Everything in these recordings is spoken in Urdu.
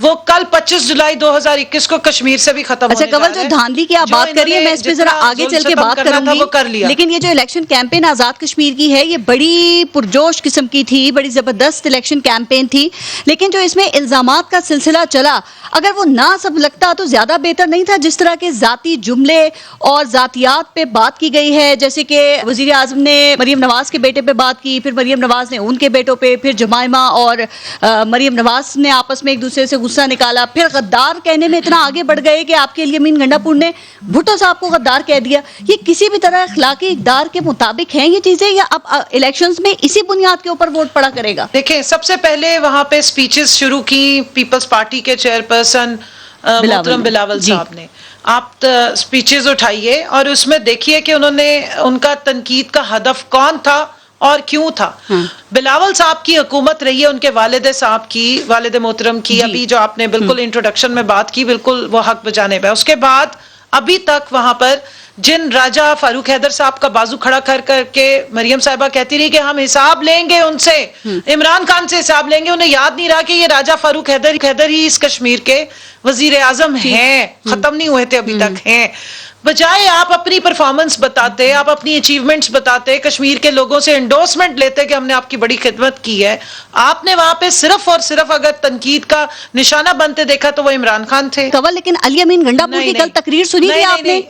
وہ کل 25 جولائی 2021 کو کشمیر سے بھی ختم اچھا ہونے جا کنول، رہا جو ہے. دھاندلی کی آپ جو بات کر رہی ہیں انہوں میں نے اس پہ ذرا جتنا آگے ظلم چل کے ستم بات کرنا کروں تھا گی، وہ کر لیا. لیکن یہ جو الیکشن کیمپین آزاد کشمیر کی ہے یہ بڑی پرجوش قسم کی تھی، بڑی زبردست الیکشن کیمپین تھی، لیکن جو اس میں الزامات کا سلسلہ چلا اگر وہ نہ سب لگتا تو زیادہ بہتر نہیں تھا. جس طرح کے ذاتی جملے اور ذاتیات پہ بات کی گئی ہے، جیسے کہ وزیر اعظم نے مریم نواز کے بیٹے پہ بات کی، پھر مریم نواز نے ان کے بیٹوں پہ، پھر جمائمہ اور مریم نواز نے آپس میں ایک دوسرے سے غصہ نکالا، پھر غدار کہنے میں اتنا آگے بڑھ گئے کہ آپ کے لیے امین گنڈا پور نے بھٹو صاحب کو غدار کہہ دیا. یہ کسی بھی طرح اخلاقی اقدار کے مطابق ہیں یہ چیزیں، یا اب الیکشنز میں اسی بنیاد کے اوپر ووٹ پڑا کرے گا؟ دیکھیں، سب سے پہلے وہاں پہ سپیچز شروع کی پیپلز پارٹی کے چیئرپرسن محترم بلاول صاحب نے. آپ سپیچز اٹھائیے اور اس میں دیکھیے کہ انہوں نے ان کا تنقید کا ہدف کون تھا اور کیوں تھا. بلاول صاحب کی حکومت رہی ہے ان کے والد صاحب کی، والد محترم کی. ابھی جو آپ نے بالکل انٹروڈکشن میں بات کی بالکل وہ حق بجانے پہ. اس کے بعد ابھی تک وہاں پر جن راجہ فاروق حیدر صاحب کا بازو کھڑا کر کر کے مریم صاحبہ کہتی رہی کہ ہم حساب لیں گے ان سے، عمران خان سے حساب لیں گے، انہیں یاد نہیں رہا کہ یہ راجہ فاروق حیدر ہی اس کشمیر کے وزیر اعظم ہیں، ختم نہیں ہوئے تھے ابھی تک ہیں. بجائے آپ اپنی پرفارمنس بتاتے، آپ اپنی اچیومنٹس بتاتے، کشمیر کے لوگوں سے انڈورسمنٹ لیتے کہ ہم نے آپ کی بڑی خدمت کی ہے، آپ نے وہاں پہ صرف اور صرف اگر تنقید کا نشانہ بنتے دیکھا تو وہ عمران خان تھے. کنول، لیکن علی امین گنڈا پور کی کل تقریر سنی تھی آپ نے؟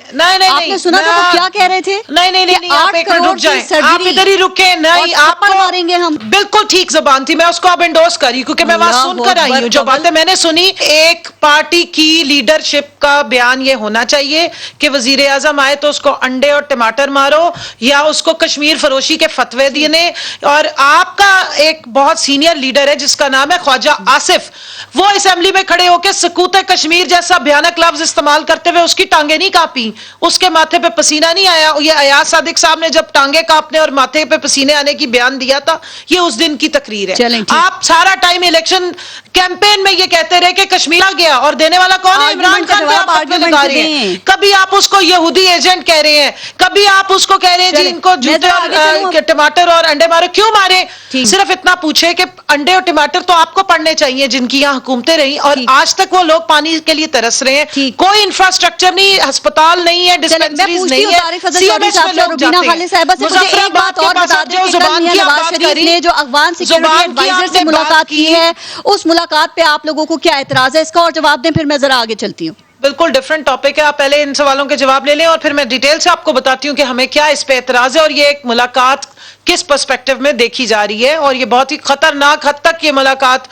آپ نے سنا تھا وہ کیا کہہ رہے تھے؟ نہیں، آپ ایک منٹ رک جائیں، آپ ادھر ہی رکے. نہیں، آپ کو ماریں گے ہم. بالکل ٹھیک زبان تھی، میں اس کو اب انڈورس کر رہی ہوں کیونکہ میں وہاں سن کر آئی ہوں. جو باتیں میں نے سنی، ایک پارٹی کی لیڈرشپ کا بیان یہ ہونا چاہیے کہ وزیر اعظم آئے تو اس کو انڈے اور ٹماٹر مارو یا اس کو کشمیر فروشی کے فتوے دینے. اور آپ کا ایک بہت سینئر لیڈر ہے جس کا نام ہے خواجہ آصف، وہ اسمبلی میں کھڑے ہو کے سکوت کشمیر جیسا بھیانک لفظ استعمال کرتے ہوئے اس کی ٹانگیں نہیں کاپی، اس کے ماتھے پہ پسینہ نہیں آیا. یہ ایاز صادق صاحب نے جب ٹانگیں کاپنے اور ماتھے پہ پسینے آنے کی بیان دیا تھا، یہ اس دن کی تقریر ہے. آپ سارا ٹائم الیکشن کیمپین میں یہ کہتے رہے کہ کشمیر آ گیا، اور دینے والا کون ہے؟ عمران خان پہ آپ فتوے لگا رہے ہیں. کبھی آپ اس کو یہودی ایجنٹ کہہ رہے ہیں، کبھی آپ اس کو کہہ رہے ہیں جی ان کو جوتے اور ٹماٹر اور انڈے مارے. کیوں مارے؟ صرف اتنا پوچھے کہ انڈے اور ٹماٹر تو آپ کو پڑنے چاہیے جن کی یہاں حکومتیں رہی، اور آج تک وہ لوگ پانی کے لیے ترس رہے ہیں. کوئی انفراسٹرکچر نہیں، ہسپتال نہیں ہے، ڈسپینسریز نہیں ہے، سی ایم ایچ میں لوگ جاتے ہیں. مظفرآباد اور بتا دیں کہ کل میاں نواز شریف نے جو افغان سیکیورٹی ایڈوائزر سے ملاقات کی ہے، اس ملاقات پہ آپ لوگوں کو کیا اعتراض ہے؟ اس کا اور جواب دیں، پھر میں ذرا آگے چلتی ہوں. بالکل ڈیفرنٹ ٹاپک ہے، آپ پہلے ان سوالوں کے جواب لے لیں اور پھر میں ڈیٹیل سے آپ کو بتاتی ہوں کہ ہمیں کیا اس پہ اعتراض ہے اور یہ ایک ملاقات کس پرسپیکٹو میں دیکھی جا رہی ہے. اور یہ بہت ہی خطرناک حد تک یہ ملاقات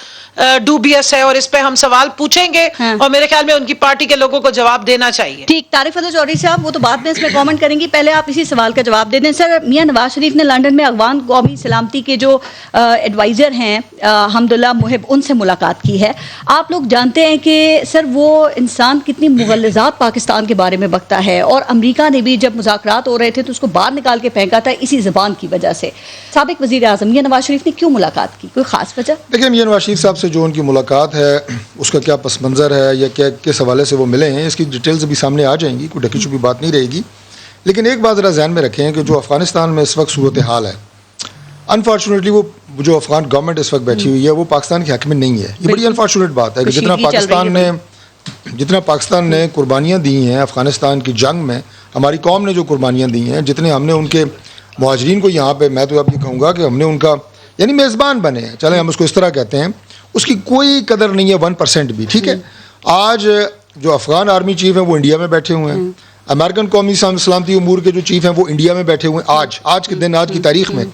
ڈوبیس ہے اور اس پہ ہم سوال پوچھیں گے اور میرے خیال میں ان کی پارٹی کے لوگوں کو جواب دینا چاہیے. ٹھیک، طارق فتح چودھری صاحب وہ تو بعد میں اس میں کامنٹ کریں گی، پہلے آپ اسی سوال کا جواب دے دیں. سر، میاں نواز شریف نے لندن میں افغان قومی سلامتی کے جو ایڈوائزر ہیں حمداللہ محب، ان سے ملاقات کی ہے. آپ لوگ جانتے ہیں کہ سر وہ انسان کتنی مغلظات پاکستان کے بارے میں بکتا ہے، اور امریکہ نے بھی جب مذاکرات ہو رہے تھے تو اس کو باہر نکال کے پھینکا تھا اسی زبان کی وجہ سے. سابق وزیر اعظم میاں نواز شریف نے کیوں ملاقات کی؟ کوئی خاص وجہ؟ دیکھیں، میاں نواز شریف صاحب سے جو ان کی ملاقات ہے اس کا کیا پس منظر ہے یا کیا کس حوالے سے وہ ملے ہیں، اس کی ڈیٹیلز بھی سامنے آ جائیں گی، کوئی ڈھکی چھپی بات نہیں رہے گی. لیکن ایک بات ذرا ذہن میں رکھیں کہ جو افغانستان میں اس وقت صورتحال ہے، انفارچونیٹلی وہ جو افغان گورنمنٹ اس وقت بیٹھی ہوئی ہے وہ پاکستان کے حق میں نہیں ہے. یہ بڑی انفارچونیٹ بات ہے کہ جتنا پاکستان نے قربانیاں دی ہیں افغانستان کی جنگ میں، ہماری قوم نے جو قربانیاں دی ہیں، جتنے ہم نے ان کے مہاجرین کو یہاں پہ، میں تو اب یہ کہوں گا کہ ہم نے ان کا یعنی میزبان بنے ہیں، چلیں ہم اس کو اس طرح کہتے ہیں، اس کی کوئی قدر نہیں ہے 1% بھی. ٹھیک ہے، آج جو افغان آرمی چیف ہیں وہ انڈیا میں بیٹھے ہوئے ہیں، امریکن قومی سلامتی امور کے جو چیف ہیں وہ انڈیا میں بیٹھے ہوئے ہیں آج کے دن، آج کی تاریخ میں.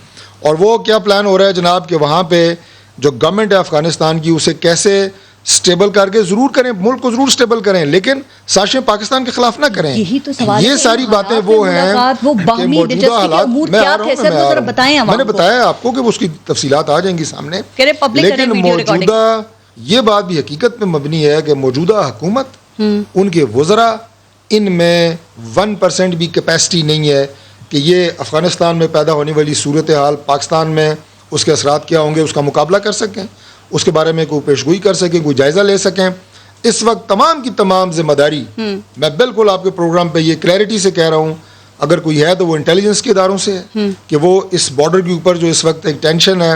اور وہ کیا پلان ہو رہا ہے جناب کہ وہاں پہ جو گورنمنٹ ہے افغانستان کی اسے کیسے سٹیبل کر کے ضرور کریں، ملک کو ضرور سٹیبل کریں، لیکن سازشیں پاکستان کے خلاف نہ کریں. یہ ساری باتیں وہ ہیں کہ موجودہ حالات میں آ رہا ہوں، میں نے بتایا آپ کو کہ اس کی تفصیلات آ جائیں گی سامنے. لیکن موجودہ یہ بات بھی حقیقت میں مبنی ہے کہ موجودہ حکومت، ان کے وزراء، ان میں 1% بھی کیپیسٹی نہیں ہے کہ یہ افغانستان میں پیدا ہونے والی صورتحال پاکستان میں اس کے اثرات کیا ہوں گے اس کا مقابلہ کر سکیں، اس کے بارے میں کوئی پیشگوئی کر سکیں، کوئی جائزہ لے سکیں. اس وقت تمام کی تمام ذمہ داری، میں بالکل آپ کے پروگرام پہ یہ کلیئرٹی سے کہہ رہا ہوں، اگر کوئی ہے تو وہ انٹیلیجنس کے اداروں سے ہے کہ وہ اس بارڈر کے اوپر جو اس وقت ایک ٹینشن ہے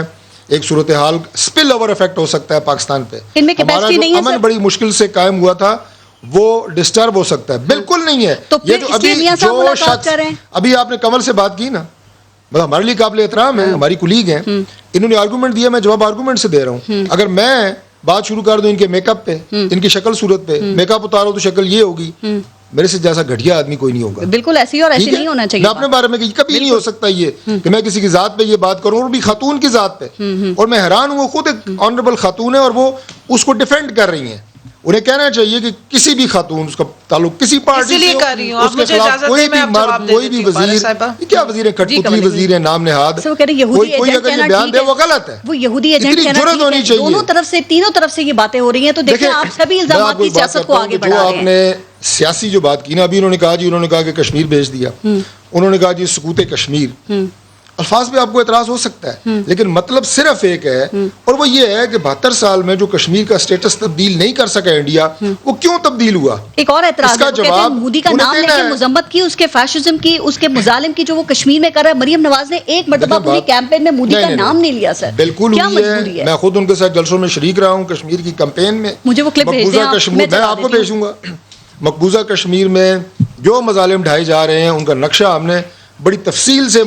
ایک صورتحال سپل اوور افیکٹ ہو سکتا ہے پاکستان پہ. ان میں ہمارا capacity جو نہیں ہے امن سر؟ بڑی مشکل سے قائم ہوا تھا وہ ڈسٹرب ہو سکتا ہے. بالکل نہیں ہے. تو یہ پھر جو اس لیے ابھی میاں صاحب جو ملاقات شخص کر رہے ہیں. ابھی آپ نے کمل سے بات کی نا, مطلب ہمارے لیے قابل احترام ہے, ہماری کولیگ ہیں, انہوں نے آرگومنٹ دیا, میں جواب آرگومنٹ سے دے رہا ہوں. اگر میں بات شروع کر دوں ان کے میک اپ پہ, ان کی شکل صورت پہ, میک اپ اتارو تو شکل یہ ہوگی, میرے سے جیسا گھٹیا آدمی کوئی نہیں ہوگا. بالکل ایسی ہی اور ایسی ٹھیک ہے؟ نہیں ہونا چاہیے. میں اپنے بارے میں کہ کبھی نہیں ہو سکتا یہ کہ میں کسی کی ذات پہ یہ بات کروں, اور بھی خاتون کی ذات پہ. اور میں حیران ہوں, وہ خود ایک آنریبل خاتون ہے اور وہ اس کو ڈیفینڈ کر رہی ہیں. انہیں کہنا چاہیے کہ کسی بھی خاتون, اس کا تعلق کسی پارٹی اسی لیے سے کر رہی ہوں, ہو, آپ اس کے مجھے خلاف اجازت کوئی دیں, میں بھی اب مرد, جواب دے کوئی بھی دیتی ہوں وزیر, بارہ صاحبہ. یہ کیا وزیر ہیں, کٹپتلی وزیر ہیں, نام نہاد, وہ کہہ رہے یہودی کوئی ایجنٹ اگر یہ کہنا بیان ٹھیک دے ہے, وہ غلط ہے. وہ یہودی ایجنٹ اتنی کہنا جرأت ٹھیک ہونی ہے. چاہیے. دونوں طرف سے, تینوں طرف سے یہ باتیں ہو رہی ہیں, تو دیکھیں آپ سبھی الزامات کی سیاست کو آگے بڑھا جو رہے آپ ہیں. نے سیاسی جو بات کی نا, ابھی انہوں نے کہا کہ کشمیر بھیج دیا, انہوں نے کہا جی سکوت کشمیر. الفاظ پہ آپ کو اعتراض ہو سکتا ہے, لیکن مطلب صرف ایک ہے, اور وہ یہ ہے کہ 72 سال میں جو کشمیر کا سٹیٹس تبدیل نہیں کر سکا انڈیا, وہ کیوں تبدیل ہوا. ایک اور اعتراض اس کا ہے, وہ کہتے ہیں جواب مودی کا انہیں نام لے دینا کے ہے. مذمت کی, اس کے فیشزم کی, اس کے مظالم کی جو وہ کشمیر میں کر رہا ہے. مریم نواز نے ایک مرتبہ پوری کیمپین میں مودی کا نام نہیں لیا. سر بالکل کیا ہوئی مجبوری ہے؟ میں خود ان کے ساتھ جلسوں میں شریک رہا ہوں کشمیر کی کمپین میں. مجھے وہ کلپ بھیج دیں آپ, کشمیر میں آپ کو بھیجوں گا. مقبوضہ کشمیر میں جو مظالم ڈھائے جا رہے ہیں ان کا نقشہ ہم نے بڑی تفصیل سے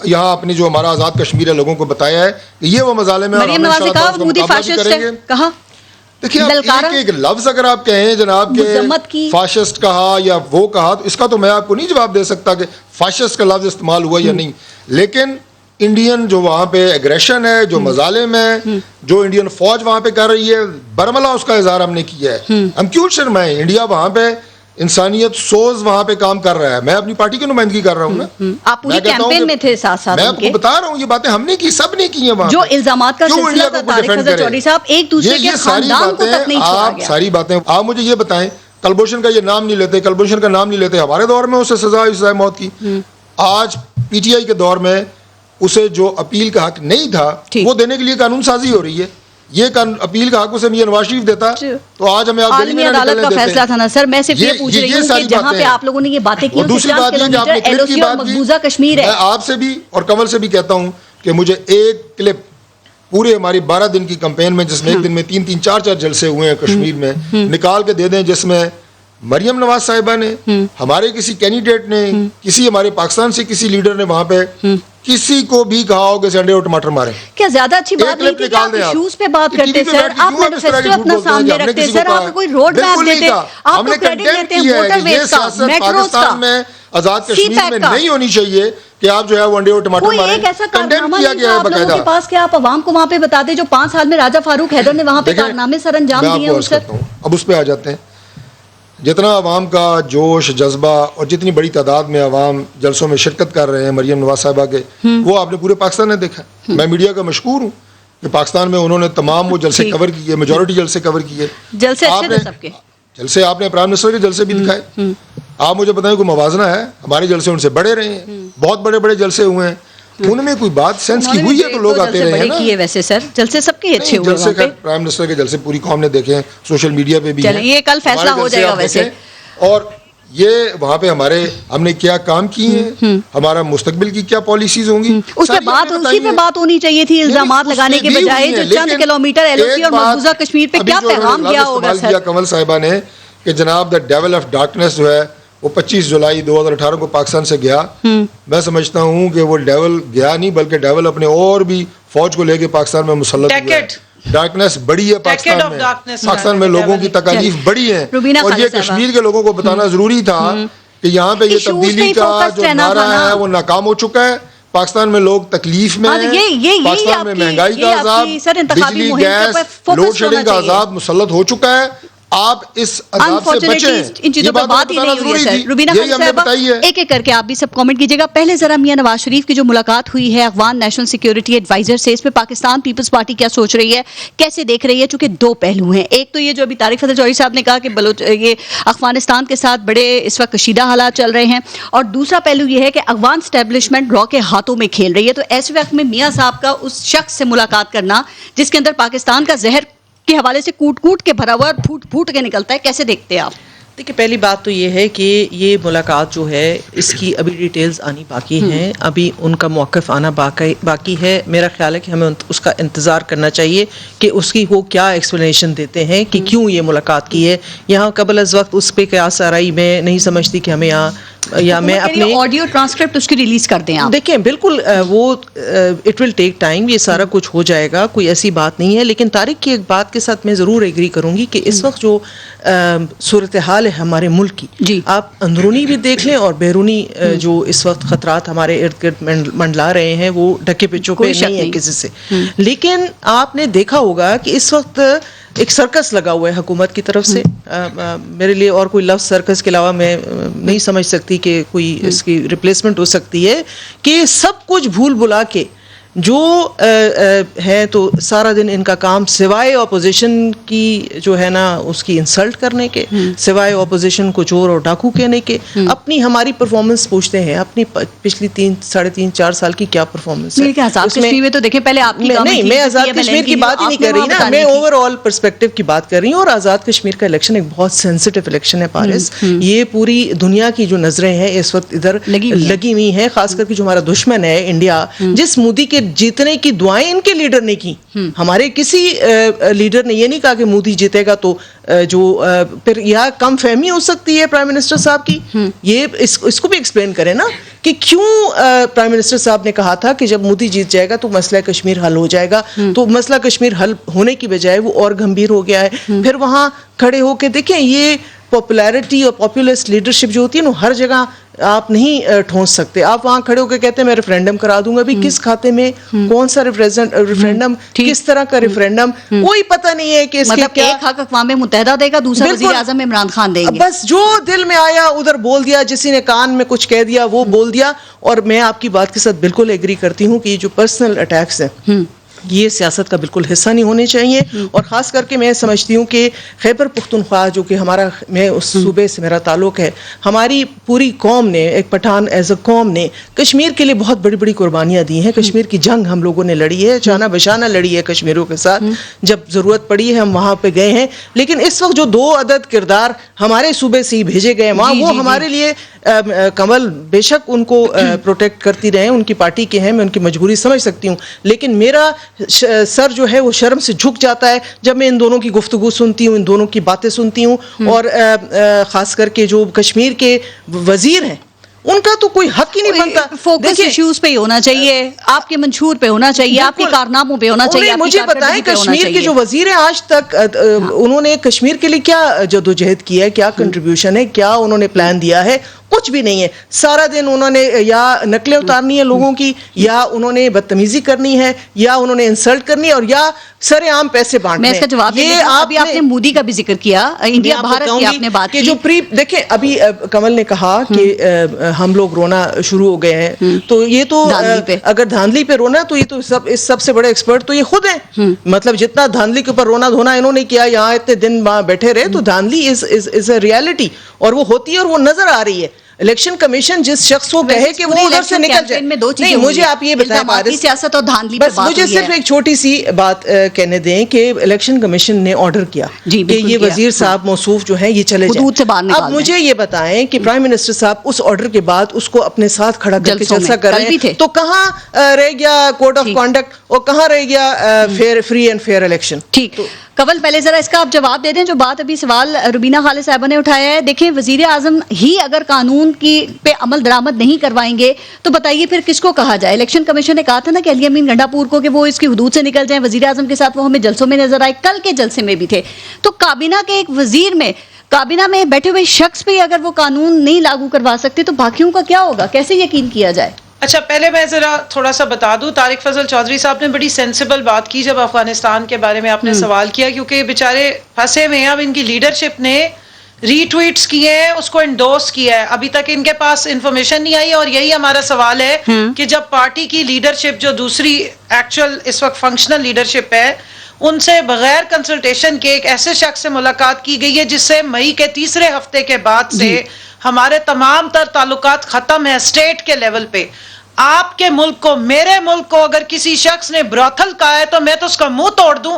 یہاں اپنی جو ہمارا آزاد کشمیر ہے لوگوں کو بتایا ہے کہ یہ وہ مظالم ہیں. مریم نواز نے کہا مودی فاشسٹ ہے, کہا. دیکھیے ایک لفظ اگر آپ کہیں جناب کے فاشسٹ کہا یا وہ کہا, تو اس کا تو میں آپ کو نہیں جواب دے سکتا کہ فاشسٹ کا لفظ استعمال ہوا یا نہیں. لیکن انڈین جو وہاں پہ ایگریشن ہے, جو مظالم ہے, جو انڈین فوج وہاں پہ کر رہی ہے, برملا اس کا اظہار ہم نے کیا ہے. ہم کیوں شرمائیں؟ انڈیا وہاں پہ انسانیت سوز وہاں پہ کام کر رہا ہے. میں اپنی پارٹی کی نمائندگی کر رہا ہوں نا. آپ پوری کیمپین میں تھے ساتھ ساتھ. میں آپ کو بتا رہا ہوں یہ باتیں ہم نے کی, سب نے کی ہیں وہاں. جو الزامات کا سلسلہ تھا طارق فضل چودھری صاحب, ایک دوسرے کے خاندان کو تک نہیں چھوڑا گیا. ساری باتیں آپ مجھے یہ بتائیں, کلبھوشن کا یہ نام نہیں لیتے, کلبھوشن کا نام نہیں لیتے. ہمارے دور میں اسے سزا موت کی. آج پی ٹی آئی کے دور میں اسے جو اپیل کا حق نہیں تھا وہ دینے کے لیے قانون سازی ہو رہی ہے. یہ اپیل کا حق اسے میاں نواز شریف دیتا تو آج ہمیں عالمی عدالت کا فیصلہ تھا نا سر. میں صرف یہ پوچھ رہی ہوں کہ جہاں پہ آپ لوگوں نے یہ باتیں کی, دوسری بات یہ کہ آپ نے کلپ کی بات کی, میں آپ سے بھی اور کمل سے بھی کہتا ہوں کہ مجھے ایک کلپ پورے ہماری 12 دن کی کمپین میں, جس میں ایک دن میں 3 4 جلسے ہوئے ہیں کشمیر میں, نکال کے دے دیں, جس میں مریم نواز صاحبہ نے, ہمارے کسی کینڈیڈیٹ نے, کسی ہمارے پاکستان سے کسی لیڈر نے وہاں پہ کسی کو بھی کہا ہو کہ انڈے اور ٹماٹر مارے. کیا زیادہ اچھی بات نہیں تھی کہ آپ ایشوز پہ بات کرتے سر؟ آپ مینیفیسٹو اپنا سامنے رکھتے سر, آپ کوئی روڈ میپ دیتے, آپ کو کریڈٹ دیتے ہیں موٹر ویز کا, میٹروز کا. میں آزاد کشمیر میں نہیں ہونی چاہیے کہ آپ جو ہے وہ انڈے اور ٹماٹر ماریں. کوئی ایک ایسا کارنامہ نہیں تھا آپ لوگوں کے پاس کہ آپ عوام کو وہاں پہ بتا دیں جو 5 سال میں راجہ فاروق حیدر نے وہاں پہ کارنامے سر انجام دیے ہیں. سر اب اس پہ آ جاتے ہیں. جتنا عوام کا جوش جذبہ اور جتنی بڑی تعداد میں عوام جلسوں میں شرکت کر رہے ہیں مریم نواز صاحبہ کے, وہ آپ نے پورے پاکستان میں دیکھا. میں میڈیا کا مشکور ہوں کہ پاکستان میں انہوں نے تمام وہ جلسے کور کیے, میجورٹی جلسے کور کیے. جلسے اچھے تھے سب کے. جلسے آپ نے پرائم منسٹر کے جلسے بھی دکھائے. آپ مجھے بتائیں کوئی موازنہ ہے؟ ہمارے جلسے ان سے بڑے رہے ہیں, بہت بڑے بڑے جلسے ہوئے ہیں. ان میں کوئی بات سینس کی ہوئی ہے تو لوگ آتے رہے ہیں نا. ویسے سر جلسے سب کے اچھے ہوئے. جلسے پرائم منسٹر کے جلسے پوری قوم نے دیکھے ہیں, سوشل میڈیا پہ بھی. یہ کل فیصلہ ہو جائے گا ویسے. اور یہ وہاں پہ ہم نے کیا کام کیے ہیں, ہمارا مستقبل کی کیا پالیسیز ہوں گی, اس پہ بات, اسی پہ بات ہونی چاہیے تھی. الزامات لگانے کے بجائے جو چند کلومیٹر ایل او سی اور مقبوضہ کشمیر پہ کیا پیغام گیا ہوگا سر؟ کمل صاحبہ نے کہ جناب دا ڈیول آف ڈارکنیس جو ہے وہ 25 جولائی 2018 کو پاکستان سے گیا. میں سمجھتا ہوں کہ وہ ڈیول گیا نہیں, بلکہ ڈیول اپنے اور بھی فوج کو لے کے پاکستان میں مسلط ہوا. ڈارکنیس بڑی ہے پاکستان میں لوگوں کی تکالیف بڑی ہیں, اور یہ کشمیر کے لوگوں کو بتانا ضروری تھا کہ یہاں پہ یہ تبدیلی کا جو نعرہ ہے وہ ناکام ہو چکا ہے. پاکستان میں لوگ تکلیف میں ہیں, پاکستان میں مہنگائی کا عذاب, بجلی گیس لوڈ شیڈنگ کا عذاب مسلط ہو چکا ہے. آپ اس عذاب سے بچیں. ان چیزوں پہ بات ہی نہیں ہوئی ہے سر. روبینہ خان صاحبہ ایک ایک کر کے آپ بھی سب کامنٹ کیجیے گا. پہلے ذرا میاں نواز شریف کی جو ملاقات ہوئی ہے افغان نیشنل سیکیورٹی ایڈوائزر سے, اس پہ پاکستان پیپلز پارٹی کیا سوچ رہی ہے, کیسے دیکھ رہی ہے؟ چونکہ 2 پہلو ہیں. ایک تو یہ جو ابھی طارق فضل چودھری صاحب نے کہا کہ یہ افغانستان کے ساتھ بڑے اس وقت کشیدہ حالات چل رہے ہیں, اور دوسرا پہلو یہ ہے کہ افغان اسٹیبلشمنٹ را کے ہاتھوں میں کھیل رہی ہے. تو ایسے وقت میں میاں صاحب کا اس شخص سے ملاقات کرنا جس کے اندر پاکستان کا زہر کے حوالے سے کوٹ کوٹ کے بھرا ہوا اور پھوٹ پھوٹ کے نکلتا ہے, کیسے دیکھتے ہیں آپ؟ دیکھیے پہلی بات تو یہ ہے کہ یہ ملاقات جو ہے اس کی ابھی ڈیٹیلز آنی باقی ہیں, ابھی ان کا موقف آنا باقی ہے. میرا خیال ہے کہ ہمیں اس کا انتظار کرنا چاہیے کہ اس کی وہ کیا ایکسپلینیشن دیتے ہیں کہ کیوں یہ ملاقات کی ہے. یہاں قبل از وقت اس پہ قیاس آرائی میں نہیں سمجھتی کہ ہمیں یہاں یا میں اپنے آڈیو ٹرانسکرپٹ اس کی ریلیز کر دیں آپ. دیکھیں بالکل وہ اٹ ول ٹیک ٹائم, یہ سارا کچھ ہو جائے گا, کوئی ایسی بات نہیں ہے. لیکن طارق کی ایک بات کے ساتھ میں ضرور ایگری کروں گی کہ اس وقت جو صورتحال ہے ہمارے ملک کی, جی آپ اندرونی بھی دیکھ لیں اور بیرونی جو اس وقت خطرات ہمارے ارد گرد منڈلا رہے ہیں وہ ڈھکے پچوں پہ نہیں ہے کسی سے. لیکن آپ نے دیکھا ہوگا کہ اس وقت ایک سرکس لگا ہوا ہے حکومت کی طرف سے. میرے لیے اور کوئی لفظ سرکس کے علاوہ میں نہیں سمجھ سکتی کہ کوئی اس کی ریپلیسمنٹ ہو سکتی ہے, کہ سب کچھ بھول بھلا کے جو ہے تو سارا دن ان کا کام سوائے اپوزیشن کی جو ہے نا اس کی انسلٹ کرنے کے, سوائے اپوزیشن کو چور اور ڈاکو کہنے کے, اپنی ہماری پرفارمنس پوچھتے ہیں اپنی پچھلی 3-4.5 سال کی کیا پرفارمنس ہے. آزاد کشمیر میں تو دیکھیں پہلے آپ کی نہیں, میں آزاد کشمیر کی بات ہی نہیں کر رہی نا, میں اوور آل پرسپیکٹو کی بات کر رہی ہوں. اور آزاد کشمیر کا الیکشن ایک بہت سینسٹیو الیکشن ہے پارس. یہ پوری دنیا کی جو نظریں ہیں اس وقت ادھر لگی ہوئی ہیں, خاص کر کے جو ہمارا دشمن ہے انڈیا, جس مودی کے جیتنے کی دعائیں ان کے لیڈر نے کی, ہمارے کسی لیڈر نے یہ نہیں کہا کہ مودی جیتے گا تو جو پھر یہاں کم فہمی ہو سکتی ہے پرائم منسٹر صاحب کی. یہ اس کو بھی ایکسپلین کریں نا کہ کیوں پرائم منسٹر صاحب نے کہا تھا کہ جب مودی جیت جائے گا تو مسئلہ کشمیر حل ہو جائے گا, تو مسئلہ کشمیر حل ہونے کی بجائے وہ اور گمبھیر ہو گیا ہے. پھر وہاں کھڑے ہو کے دیکھیں یہ پاپولیرٹی اور پاپولسٹ لیڈرشپ جو ہوتی ہے نا ہر جگہ آپ نہیں ٹھونس سکتے. آپ وہاں کھڑے ہو کے کہتے ہیں میں ریفرینڈم کرا دوں گا, بھی کس کھاتے میں کون سا ریفرینڈم, کس طرح کا ریفرینڈم, کوئی پتہ نہیں ہے کہ اس کے کیا. ایک حق اقوام متحدہ دے گا, دوسرا وزیر اعظم عمران خان دیں گے. بس جو دل میں آیا ادھر بول دیا, کسی نے کان میں کچھ کہہ دیا وہ بول دیا. اور میں آپ کی بات کے ساتھ بالکل ایگری کرتی ہوں کہ یہ جو پرسنل اٹیکس ہیں یہ سیاست کا بالکل حصہ نہیں ہونے چاہیے. اور خاص کر کے میں سمجھتی ہوں کہ خیبر پختونخوا جو کہ ہمارا, میں اس صوبے سے میرا تعلق ہے, ہماری پوری قوم نے, ایک پٹھان ایز اے قوم نے کشمیر کے لیے بہت بڑی بڑی قربانیاں دی ہیں. کشمیر کی جنگ ہم لوگوں نے لڑی ہے, چانا بشانہ لڑی ہے کشمیریوں کے ساتھ, جب ضرورت پڑی ہے ہم وہاں پہ گئے ہیں. لیکن اس وقت جو 2 عدد کردار ہمارے صوبے سے ہی بھیجے گئے وہاں, وہ ہمارے لیے کمل بے شک ان کو پروٹیکٹ کرتی رہے, ان کی پارٹی کے ہیں, میں ان کی مجبوری سمجھ سکتی ہوں. لیکن میرا سر جو ہے وہ شرم سے جھک جاتا ہے جب میں ان دونوں کی گفتگو سنتی ہوں, ان دونوں کی باتیں سنتی ہوں. اور خاص کر کے جو کشمیر کے وزیر ہیں ان کا تو کوئی حق ہی نہیں بنتا. فوکس ایشوز پہ ہونا چاہیے, آپ کے منشور پہ ہونا چاہیے, آپ کے کارناموں پہ ہونا چاہیے. مجھے بتائیں کشمیر کے جو وزیر ہیں آج تک انہوں نے کشمیر کے لیے کیا جدوجہد کی ہے, کیا کنٹریبیوشن ہے, کیا انہوں نے پلان دیا ہے؟ کچھ بھی نہیں ہے. سارا دن انہوں نے یا نقلیں اتارنی ہے لوگوں کی, یا انہوں نے بدتمیزی کرنی ہے, یا انہوں نے انسلٹ کرنی ہے, اور یا سر عام پیسے بانٹنے. میں اس کا جواب یہ آپ نے مودی کا بھی ذکر کیا, انڈیا بھارت کی آپ نے بات کی. جو دیکھیں ابھی کمل نے کہا کہ ہم لوگ رونا شروع ہو گئے ہیں, تو یہ تو اگر دھاندلی پہ رونا تو یہ تو سب سے بڑے ایکسپرٹ تو یہ خود ہیں. مطلب جتنا دھاندلی کے اوپر رونا دھونا انہوں نے کیا, یہاں اتنے دن وہاں بیٹھے رہے, تو دھاندلی از اے ریالٹی, اور وہ ہوتی ہے اور وہ نظر آ رہی ہے. الیکشن کمیشن جس شخص کو کہے کہ وہ ادھر سے نکل جائے. نہیں, مجھے آپ یہ بتائیں سیاست اور دھاندلی, بس مجھے صرف ایک چھوٹی سی بات کہنے دیں کہ الیکشن کمیشن نے آرڈر کیا کہ یہ وزیر صاحب موصوف جو ہیں یہ چلے جائیں. اب مجھے یہ بتائیں کہ پرائم منسٹر صاحب اس آرڈر کے بعد اس کو اپنے ساتھ کھڑا کر کے جلسہ کر رہے ہیں, تو کہاں رہ گیا کوڈ آف کانڈکٹ, اور کہاں رہ گیا فری اینڈ فیئر الیکشن؟ ٹھیک, قبل پہلے ذرا اس کا آپ جواب دے دیں جو بات ابھی سوال روبینہ خالد صاحبہ نے اٹھایا ہے. دیکھیں وزیر اعظم ہی اگر قانون کی پہ عمل درآمد نہیں کروائیں گے تو بتائیے پھر کس کو کہا جائے. الیکشن کمیشن نے کہا تھا نا کہ علی امین گنڈا پور کو کہ وہ اس کی حدود سے نکل جائیں, وزیر اعظم کے ساتھ وہ ہمیں جلسوں میں نظر آئے, کل کے جلسے میں بھی تھے. تو کابینہ کے ایک وزیر میں, کابینہ میں بیٹھے ہوئے شخص پہ اگر وہ قانون نہیں لاگو کروا سکتے تو باقیوں کا کیا ہوگا, کیسے یقین کیا جائے؟ اچھا, پہلے میں ذرا تھوڑا سا بتا دوں. طارق فضل چودھری صاحب نے بڑی سینسیبل بات کی جب افغانستان کے بارے میں آپ نے سوال کیا, کیونکہ بیچارے پھنسے ہوئے ہیں. اب ان کی لیڈرشپ نے ری ٹویٹس کیے ہیں, اس کو انڈورس کیا ہے, ابھی تک ان کے پاس انفارمیشن نہیں آئی. اور یہی ہمارا سوال ہے کہ جب پارٹی کی لیڈرشپ جو دوسری ایکچوئل اس وقت فنکشنل لیڈرشپ ہے, ان سے بغیر کنسلٹیشن کے ایک ایسے شخص سے ملاقات کی گئی ہے جس سے مئی کے 3 ہفتے کے بعد سے ہمارے تمام تر تعلقات ختم ہیں اسٹیٹ کے لیول پہ. آپ کے ملک کو, میرے ملک کو اگر کسی شخص نے براثل کہا ہے تو میں تو اس کا منہ توڑ دوں,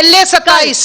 LA 27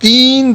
3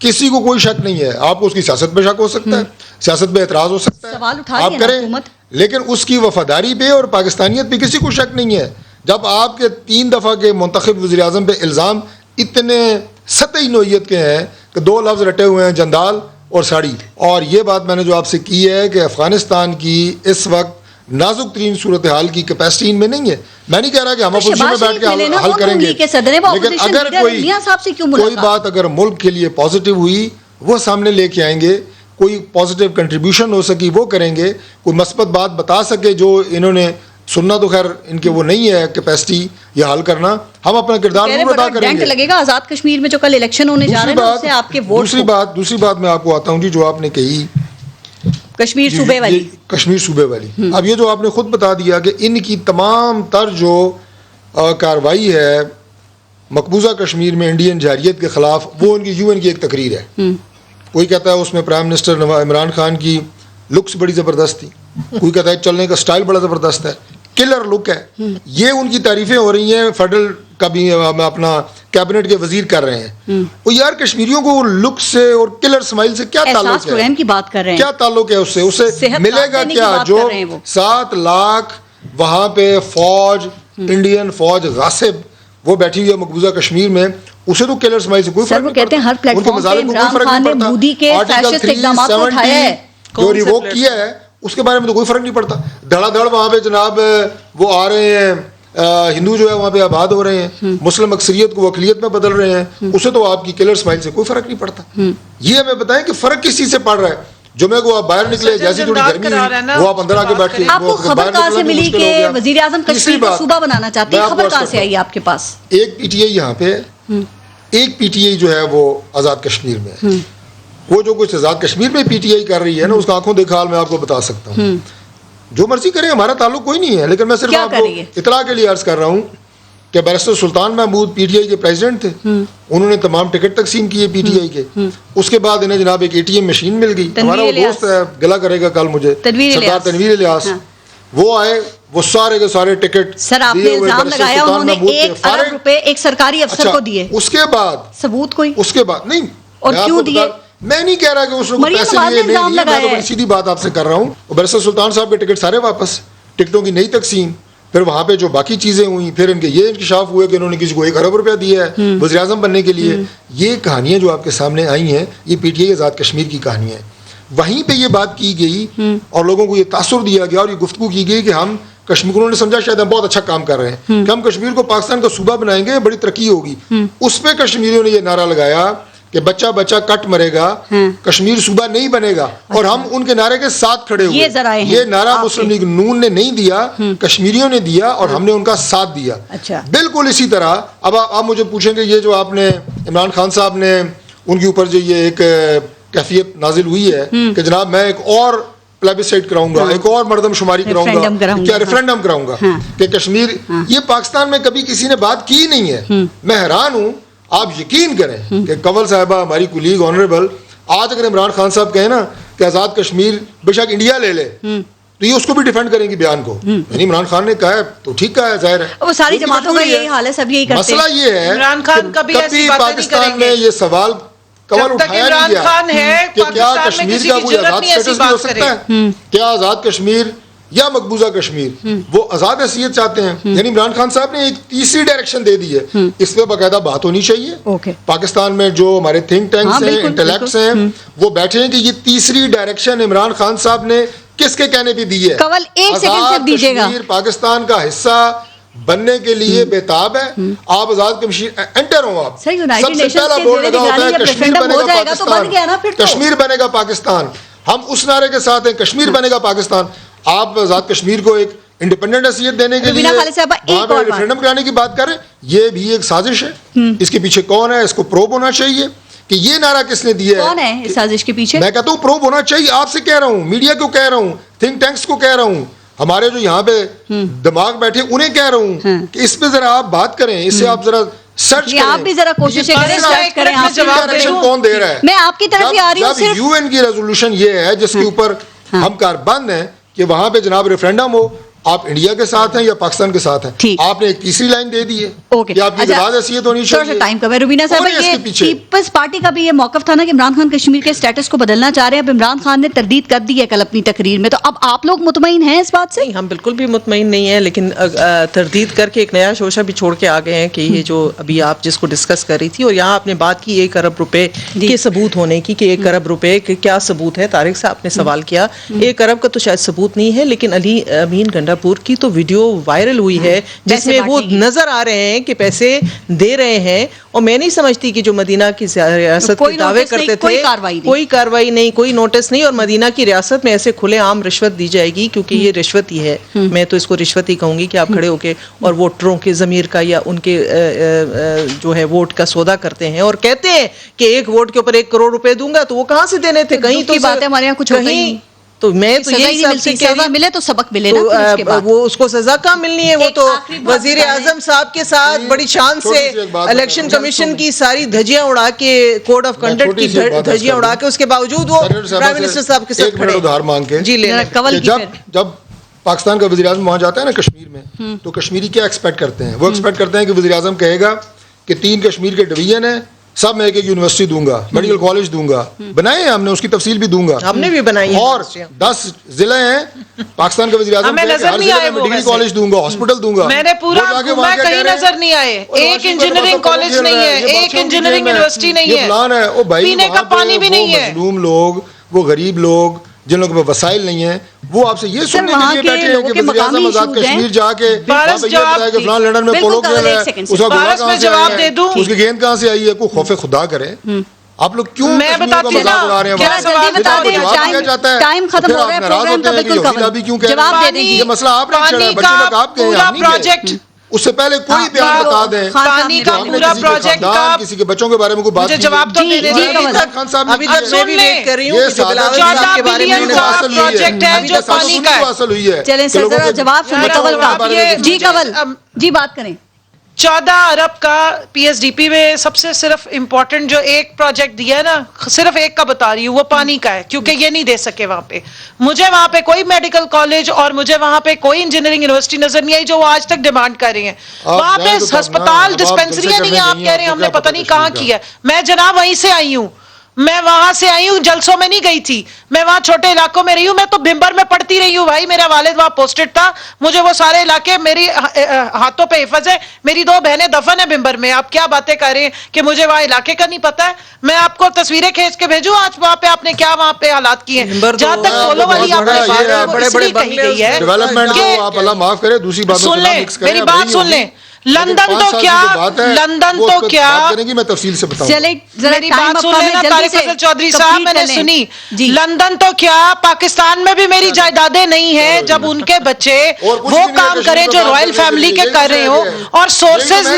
کسی کو کوئی شک نہیں ہے. آپ کو اس کی سیاست پہ شک ہو سکتا ہے, سیاست پہ اعتراض ہو سکتا ہے, سوال اٹھا آپ دیا نا کریں, حکومت. لیکن اس کی وفاداری پہ اور پاکستانیت پہ کسی کو شک نہیں ہے. جب آپ کے 3 دفعہ کے منتخب وزیر اعظم پہ الزام اتنے سطحی نوعیت کے ہیں کہ 2 لفظ رٹے ہوئے ہیں, جندال اور ساڑی, اور یہ بات میں نے جو آپ سے کی ہے کہ افغانستان کی اس وقت نازک ترین صورتحال کی کیپیسٹی ان میں نہیں ہے. میں نہیں کہہ رہا کہ ہم اپوزیشن میں بیٹھ کے حل کریں گے, لیکن اگر کوئی بات اگر ملک کے لیے پازیٹیو ہوئی وہ سامنے لے کے آئیں گے, کوئی پازیٹیو کنٹریبیوشن ہو سکی وہ کریں گے, کوئی مثبت بات بتا سکے جو انہوں نے سننا, تو خیر ان کے وہ نہیں ہے کیپیسٹی یہ حل کرنا, ہم اپنا کردار ضرور ادا کریں گے. لگے گا آزاد کشمیر میں جو کل الیکشن ہونے جا رہے ہیں اس سے آپ کے ووٹ. دوسری بات میں آپ کو آتا ہوں جی, جو آپ نے کہی کشمیر صوبے والی, کشمیر صوبے والی, اب یہ جو آپ نے خود بتا دیا کہ ان کی تمام تر جو کارروائی ہے مقبوضہ کشمیر میں انڈین جارحیت کے خلاف, وہ ان کی UN کی ایک تقریر ہے. کوئی کہتا ہے اس میں پرائم منسٹر عمران خان کی لکس بڑی زبردست تھی, کوئی کہتا ہے چلنے کا سٹائل بڑا زبردست ہے, کلر لک ہے. یہ ان کی تعریفیں ہو رہی ہیں, فیڈرل کا بھی اپنا کیبنٹ کے وزیر کر رہے ہیں. وہ یار کشمیریوں کو لک سے اور کلر سمائل سے کیا تعلق ہے, کی بات کر رہے ہیں, کیا تعلق ہے اس سے ملے گا کیا؟ جو 7 لاکھ وہاں پہ فوج, انڈین فوج غاصب وہ بیٹھی ہوئی ہے مقبوضہ کشمیر میں, اسے تو کلر سمائل سے کوئی فرق نہیں پڑتا. ہر پلیٹ فارم پہ عمران خان نے مودی کے فیشسٹ اقدامات کو اٹھایا ہے, جو ریووک کیا ہے اس کے بارے میں تو کوئی فرق نہیں پڑتا. دھڑا دھڑ وہاں پہ جناب وہ آ رہے ہیں, ہندو جو ہے وہاں پہ آباد ہو رہے ہیں, مسلم اکثریت کو اقلیت میں بدل رہے ہیں, اسے تو آپ کی کلر سمائل سے کوئی فرق نہیں پڑتا. یہ ہمیں بتائیں کہ فرق کس چیز سے پڑ رہا ہے. جمعے کو آپ باہر نکلے, جیسی تھوڑی گرمی ہوئی وہ آپ اندر آ کے بیٹھ کے, آپ کو خبر کہاں سے ملی کہ وزیر اعظم کشمیر کو صوبہ بنانا چاہتے ہیں, خبر کہاں سے آئی آپ کے پاس؟ ایک PTI یہاں پہ, ایک PTI جو ہے وہ آزاد کشمیر میں ہے. وہ جو کچھ آزاد کشمیر میں PTI کر رہی ہے نا, اس کا آنکھوں دیکھا حال میں آپ کو بتا سکتا ہوں. جو مرضی کرے, ہمارا تعلق کوئی نہیں ہے, لیکن میں صرف آپ کو اطلاع کے لیے عرض کر رہا ہوں کہ بیرسٹر سلطان محمود PTI کے پریزیڈنٹ تھے, انہوں نے تمام ٹکٹ تقسیم کیے PTI کے. اس کے بعد انہیں جناب ایک ATM مشین مل گئی. ہمارا وہ دوست ہے, گلا کرے گا کل مجھے, سردار تنویر الیاس, وہ آئے, وہ سارے کے سارے ٹکٹ. سر آپ نے الزام لگایا انہوں نے 1 ارب روپے ایک سرکاری افسر کو دیے, اس کے بعد ثبوت کوئی, اس کے بعد نہیں, اور کیوں دیے میں نہیں کہہ رہا کہ اس کو پیسے لیے نہیں دیے, میں تو بڑی سیدھی بات آپ سے کر رہا ہوں. بیرسٹر سلطان صاحب کے ٹکٹ سارے واپس, ٹکٹوں کی نئی تقسیم, پھر وہاں پہ جو باقی چیزیں ہوئیں, پھر ان کے یہ انکشاف ہوئے کہ انہوں نے کسی کو 1 ارب روپیہ دیا ہے وزیر اعظم بننے کے لیے. یہ کہانیاں جو آپ کے سامنے آئی ہیں, یہ PTI آزاد کشمیر کی کہانیاں ہیں. وہیں پہ یہ بات کی گئی اور لوگوں کو یہ تاثر دیا گیا اور یہ گفتگو کی گئی کہ ہم کشمیر, انہوں نے سمجھا شاید ہم بہت اچھا کام کر رہے ہیں کہ ہم کشمیر کو پاکستان کا صوبہ بنائیں گے, بڑی ترقی ہوگی. اس پہ کشمیریوں نے یہ نعرہ لگایا کہ بچہ بچہ کٹ مرے گا, کشمیر صوبہ نہیں بنے گا, اور ہم ان کے نعرے کے ساتھ کھڑے ہوئے. یہ نعرہ مسلم لیگ نون نے نہیں دیا, کشمیریوں نے دیا, اور ہم نے ان کا ساتھ دیا. بالکل اسی طرح اب آپ مجھے پوچھیں کہ یہ جو آپ نے عمران خان صاحب نے ان کے اوپر جو یہ ایک کیفیت نازل ہوئی ہے کہ جناب میں ایک اور پلیبسائٹ کراؤں گا, ایک اور مردم شماری کراؤں گا, کیا ریفرینڈم کراؤں گا کہ کشمیر, یہ پاکستان میں کبھی کسی نے بات کی نہیں ہے. میں حیران ہوں, آپ یقین کریں کہ کنول صاحبہ ہماری کولیگ آنریبل, آج اگر عمران خان صاحب کہیں نا کہ آزاد کشمیر بے شک انڈیا لے لے, تو یہ اس کو بھی ڈیفینڈ کریں گی بیان کو. یعنی عمران خان نے کہا ہے تو ٹھیک کہا ہے, ظاہر ہے وہ ساری جماعتوں کا یہی حال ہے, سب یہی کرتے ہیں. مسئلہ یہ ہے عمران خان کبھی پاکستان میں یہ سوال کمل اٹھایا نہیں گیا کہ کیا کشمیر کا کوئی آزاد اسٹیٹس بھی ہو سکتا ہے, کیا آزاد کشمیر یا مقبوضہ کشمیر وہ آزاد حیثیت چاہتے ہیں. یعنی عمران خان صاحب نے ایک تیسری ڈائریکشن دے دی ہے, اس پہ باقاعدہ بات ہونی چاہیے. پاکستان میں جو ہمارے تھنک ٹینکس ہیں, انٹلیکٹس ہیں, وہ بیٹھے ہیں کہ یہ تیسری ڈائریکشن عمران خان صاحب نے کس کے کہنے پہ دی ہے. آزاد کشمیر پاکستان کا حصہ بننے کے لیے بےتاب ہے. آپ آزاد کشمیر انٹر ہوں, آپ سب سے پہلا بورڈ لگا ہوتا ہے کشمیر بنے گا پاکستان, کشمیر بنے گا پاکستان. ہم اس نعرے کے ساتھ ہیں, کشمیر بنے گا پاکستان. آپ آزاد کشمیر کو ایک انڈیپینڈنٹ حیثیت دینے کے لیے وہاں پہ ریفرینڈم کرانے کی بات کریں, یہ بھی ایک سازش ہے. اس کے پیچھے کون ہے, اس کو پروب ہونا چاہیے کہ یہ نعرہ کس نے دیا ہے, کون ہے اس سازش کے پیچھے. میں کہتا ہوں پروب ہونا چاہیے. آپ سے کہہ رہا ہوں, میڈیا کو کہہ رہا ہوں, تھنک ٹینکس کو کہہ رہا ہوں, ہمارے جو یہاں پہ دماغ بیٹھے انہیں کہہ رہا ہوں کہ اس پہ ذرا آپ بات کریں, اس سے آپ ذرا سرچ کریں, آپ بھی ذرا کوشش کریں, سرچ کریں. ڈائریکشن کون دے رہا ہے. میں آپ کی طرف ہی آ رہی ہوں. صرف UN کی ریزولوشن یہ ہے جس کے اوپر ہم کاربند ہیں کہ وہاں پہ جناب ریفرینڈم ہو, آپ انڈیا کے ساتھ ہیں یا پاکستان کے ساتھ ہیں. ٹھیک. آپ نے ایک تیسری لائن دے دی ہے اوکے. کہ آپ کی جواز حیثیت ہونی چاہیے. ٹائم کا روبینہ صاحب, یہ پیپلز پارٹی کا بھی یہ موقف تھا نا کہ عمران خان کشمیر کے اسٹیٹس کو بدلنا چاہ رہے ہیں. اب عمران خان نے تردید کر دی ہے کل اپنی تقریر میں, تو اب آپ لوگ مطمئن ہیں اس بات سے؟ نہیں, ہم بالکل بھی مطمئن نہیں ہیں, لیکن تردید کر کے ایک نیا شوشہ بھی چھوڑ کے آ گئے ہیں کہ یہ جو ابھی آپ جس کو ڈسکس کر رہی تھی, اور یہاں آپ نے بات کی 1 ارب روپے کے ثبوت ہونے کی, کہ 1 ارب روپے کے کیا ثبوت ہے. طارق صاحب نے سوال کیا, 1 ارب کا تو شاید ثبوت نہیں ہے, لیکن علی امین گنڈا پور کی تو ویڈیو وائرل ہوئی ہے جس میں وہ نظر آ رہے ہیں کہ پیسے دے رہے ہیں. اور میں نہیں سمجھتی کہ جو مدینہ کی ریاست کے دعوے کرتے تھے کوئی کاروائی نہیں, کوئی نوٹس نہیں, اور مدینہ کی ریاست میں ایسے کھلے عام رشوت دی جائے گی, کیونکہ یہ رشوت ہی ہے. میں تو اس کو رشوت ہی کہوں گی کہ آپ کھڑے ہو کے اور ووٹروں کے ضمیر کا یا ان کے جو ہے ووٹ کا سودا کرتے ہیں اور کہتے ہیں کہ 1 ووٹ کے اوپر 1 کروڑ روپے دوں گا, تو وہ کہاں سے دینے تھے؟ کہیں تو بات ہے ہمارے یہاں کچھ کہیں. تو میں تو یہی سب سے سزا ملے تو سبق ملے نا, وہ اس کو سزا کہاں ملنی ہے؟ وہ تو وزیر اعظم صاحب کے ساتھ بڑی شان سے الیکشن کمیشن کی ساری دھجیاں اڑا کے, کوڈ آف کنڈکٹ کی دھجیاں اڑا کے, اس کے باوجود وہ پرائم منسٹر صاحب کے ساتھ کھڑے ادھار مانگ کے. جی جب پاکستان کا وزیر اعظم وہاں جاتا ہے نا کشمیر میں, تو کشمیری کیا ایکسپیکٹ کرتے ہیں؟ وہ ایکسپیکٹ کرتے ہیں کہ وزیر اعظم کہے گا کہ 3 کشمیر کے ڈویژن ہیں, سب میں 1 یونیورسٹی دوں گا, میڈیکل کالج دوں گا. بنائے ہیں ہم نے, اس کی تفصیل بھی دوں گا, ہم نے بھی بنائی. اور 10 ضلع ہیں پاکستان کا وزیر اعظم ہر ضلع میں میڈیکل کالج دوں گا, ہاسپٹل دوں گا. میں نے پورا کہیں نظر نہیں آئے, ایک انجینئرنگ کالج نہیں ہے, ایک انجینئرنگ یونیورسٹی نہیں ہے, پلان ہے. او بھائی, پینے کا پانی بھی نہیں ہے. مظلوم لوگ, وہ غریب لوگ جن لوگوں کے وسائل نہیں ہیں, وہ آپ سے یہ سننے کے لیے بیٹھے ہیں کہ وزیر اعظم آزاد کشمیر جا کے فلان لندن میں پولو کھیل رہا ہے, اس کا گولا کہاں سے آیا ہے, اس کی گیند کہاں سے آئی ہے. کوئی خوف خدا کرے. آپ لوگ کیوں کشمیر کا مذاق اڑا رہے ہیں؟ ٹائم ختم ہو رہا ہے پروگرام کا, بالکل جواب دے دیں. یہ مسئلہ آپ نے چھڑا ہے, بچے تک آپ کے ہیں, پروجیکٹ اس سے پہلے کوئی بیان بتا دیں پانی کا پورا پروجیکٹ کا کسی کے بچوں کے بارے میں کوئی بات جواب تو دے دیں. خان صاحب ابھی تک میں بھی ویٹ کر رہی ہوں کہ بلاول صاحب کے بارے میں پروجیکٹ ہے جو پانی کا حاصل ہوئی ہے. چلیں سر ذرا جواب سنیں کول کا. جی کول جی بات کریں. 14 ارب کا پی ایس ڈی پی میں سب سے صرف امپورٹنٹ جو ایک پروجیکٹ دیا ہے نا, صرف ایک کا بتا رہی ہوں, وہ پانی کا ہے, کیونکہ یہ نہیں دے سکے وہاں پہ. مجھے وہاں پہ کوئی میڈیکل کالج اور مجھے وہاں پہ کوئی انجینئرنگ یونیورسٹی نظر نہیں آئی جو وہ آج تک ڈیمانڈ کر رہے ہیں. وہاں پہ ہسپتال ڈسپینسریاں نہیں ہیں, آپ کہہ رہے ہیں ہم نے پتہ نہیں کہاں کی ہے. میں جناب وہیں سے آئی ہوں, میں وہاں سے آئی ہوں, جلسوں میں نہیں گئی تھی, میں وہاں چھوٹے علاقوں میں رہی ہوں. میں تو بھمبر میں پڑھتی رہی ہوں بھائی, میرا والد وہاں پوسٹڈ تھا, مجھے وہ سارے علاقے میری ہاتھوں پہ حفظ ہے. میری 2 بہنیں دفن ہیں بھمبر میں. آپ کیا باتیں کر رہے ہیں کہ مجھے وہاں علاقے کا نہیں پتا ہے؟ میں آپ کو تصویریں کھینچ کے بھیجوں آج وہاں پہ آپ نے کیا وہاں پہ حالات کیے ہیں. جہاں تک پولو والی آپ نے بات اس لیے کہی گئی ہے ڈیولپمنٹ, آپ اللہ معاف کرے دوسری باتوں سن لیں, میری بات سن لیں. لندن تو کیا, لندن تو کیا, میں تفصیل سے بتاؤں. چلے میری بات سن لینا طارق فضل چودھری صاحب, میں نے سنی. لندن تو کیا, پاکستان میں بھی میری جائیدادیں نہیں ہیں. جب ان کے بچے وہ کام کریں جو رائل فیملی کے کر رہے ہو اور سورسز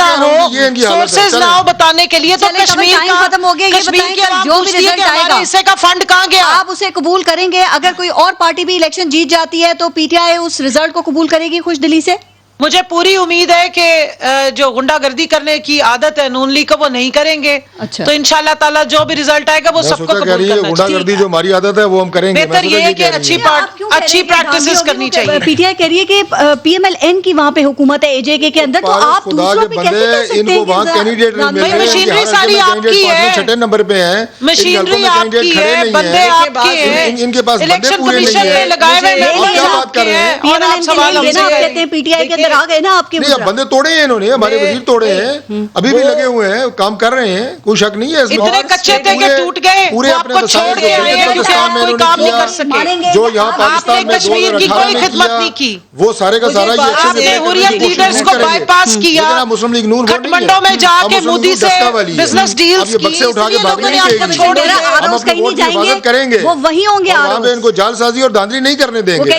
نہ ہو بتانے کے لیے, تو کشمیر ختم ہو گیا. یہ بتائیں کہ جو بھی رزلٹ آئے گا حصے کا فنڈ کہاں گیا, آپ اسے قبول کریں گے؟ اگر کوئی اور پارٹی بھی الیکشن جیت جاتی ہے تو P T I us result کو قبول کرے گی خوش دلی سے؟ مجھے پوری امید ہے کہ جو غنڈہ گردی کرنے کی عادت ہے نون لیگ کا وہ نہیں کریں گے. تو انشاءاللہ تعالی جو بھی رزلٹ آئے گا وہ سب کو قبول کرنا چاہیے. غنڈہ گردی جو ہماری عادت ہے وہ ہم کریں گے. بہتر یہ ہے کہ اچھی پریکٹسز کرنی چاہیے. پی ٹی آئی کہہ رہی ہے کہ پی ایم ایل این کی وہاں پہ حکومت ہے, اے جے کے اندر, تو آپ دوسروں پہ کیسے کر سکتے ہیں؟ وہاں کینڈیڈیٹ نہیں مل رہے ہیں, مشینری ساری آپ کی ہے, 6 نمبر پہ ہیں, مشینری آپ کی ہے, بندے آپ کے ہیں, ان کے پاس الیکشن کمیشن میں لگائے ہوئے آپ کے ہیں, اور آپ سوال ہم سے کہتے ہیں پی ٹی آئی کے اندر آ گئے نا آپ کے. بندے توڑے ہیں انہوں نے, ہمارے وزیر توڑے ہیں, ابھی بھی لگے ہوئے ہیں, کام کر رہے ہیں, کوئی شک نہیں ہے. اتنے کچے تھے کہ ٹوٹ گئے, پورے آپ کو چھوڑ کے آئے ہیں کیونکہ آپ کوئی کام نہیں کر سکے. جو یہاں آپ نے پاکستان میں کشمیر کی کوئی خدمت نہیں کی, وہ سارے کا سارا آپ نے حریت لیڈرز کو بائی پاس کیا, مسلم لیگ نون کھٹمنڈوں میں جا کے مودی سے بزنس ڈیلز کی, اس لیے لوگوں نے آپ کو چھوڑ دیا. آروز کہیں نہیں جائیں گے, وہ وہیں ہوں گے. وہاں پہ ان کو جال سازی اور دھاندلی نہیں کرنے دیں گے.